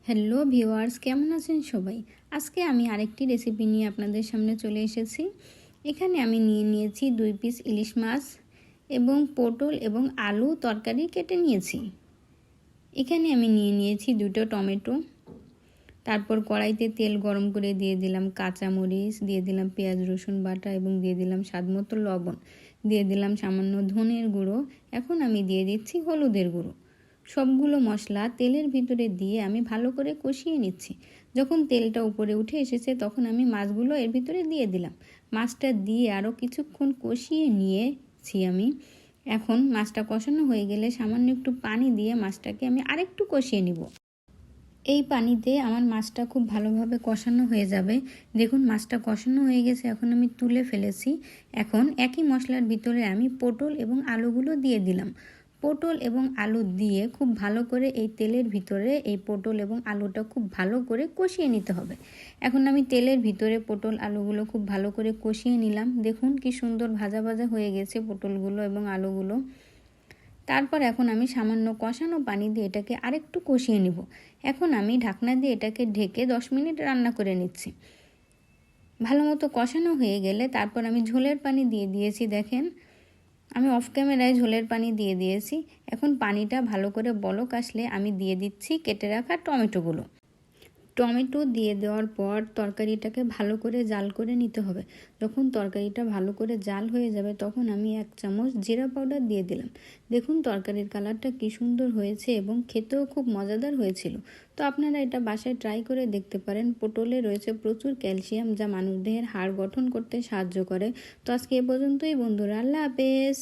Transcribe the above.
Hello viewers, কেমন আছেন সবাই? আজকে আমি আরেকটি রেসিপি নিয়ে আপনাদের সামনে চলে এসেছি। এখানে আমি নিয়েছি 2 পিস ইলিশ মাছ এবং পটল এবং আলু তরকারি কেটে নিয়েছি। এখানে আমি নিয়েছি 2টো টমেটো। তারপর কড়াইতে তেল গরম করে দিয়ে দিলাম কাঁচামরিচ, দিয়ে দিলাম পেঁয়াজ রসুন বাটা এবং দিয়ে দিলাম স্বাদমতো লবণ, দিয়ে দিলাম সামান্য ধনের গুঁড়ো। এখন আমি দিয়ে দিচ্ছি হলুদের গুঁড়ো। সবগুলো মশলা তেলের ভিতরে দিয়ে আমি ভালো করে কষিয়ে নিচ্ছি। যখন তেলটা উপরে উঠে এসেছে তখন আমি মাছগুলো এর ভিতরে দিয়ে দিলাম। মাছটা দিয়ে আরও কিছুক্ষণ কষিয়ে নিয়েছি আমি। এখন মাছটা কষানো হয়ে গেলে সামান্য একটু পানি দিয়ে মাছটাকে আমি আরেকটু কষিয়ে নিব। এই পানিতে আমার মাছটা খুব ভালোভাবে কষানো হয়ে যাবে। দেখুন মাছটা কষানো হয়ে গেছে, এখন আমি তুলে ফেলেছি। এখন একই মশলার ভিতরে আমি পটল এবং আলুগুলো দিয়ে দিলাম। পটল এবং আলু দিয়ে খুব ভালো করে এই তেলের ভিতরে এই পটল এবং আলুটা খুব ভালো করে কষিয়ে নিতে হবে। এখন আমি তেলের ভিতরে পটল আলুগুলো খুব ভালো করে কষিয়ে নিলাম। দেখুন কি সুন্দর ভাজা ভাজা হয়ে গেছে পটলগুলো এবং আলুগুলো। তারপর এখন আমি সামান্য কষানো পানি দিয়ে এটাকে আরেকটু কষিয়ে নিব। এখন আমি ঢাকনা দিয়ে এটাকে ঢেকে 10 মিনিট রান্না করে নিচ্ছি। ভালো মতো কষানো হয়ে গেলে তারপর আমি ঝোলের পানি দিয়ে দিয়েছি। দেখেন আমি অফ ক্যামেরায় ঝোলের পানি দিয়ে দিয়েছি। এখন পানিটা ভালো করে বলক আসলে আমি দিয়ে দিচ্ছি কেটে রাখা টমেটোগুলো। টমেটো দিয়ে দেওয়ার পর তরকারিটাকে ভালো করে জাল করে নিতে হবে। যখন তরকারিটা ভালো করে জাল হয়ে যাবে তখন আমি 1 চামচ জিরা পাউডার দিয়ে দিলাম। দেখুন তরকারির কালারটা কি সুন্দর হয়েছে এবং খেতেও খুব মজাদার হয়েছিল। তো আপনারা এটা বাসায় ট্রাই করে দেখতে পারেন। পটলে রয়েছে প্রচুর ক্যালসিয়াম যা মানবদেহের হাড় গঠন করতে সাহায্য করে। তো আজকে এ পর্যন্তই বন্ধুরা, আল্লাহ হাফেজ।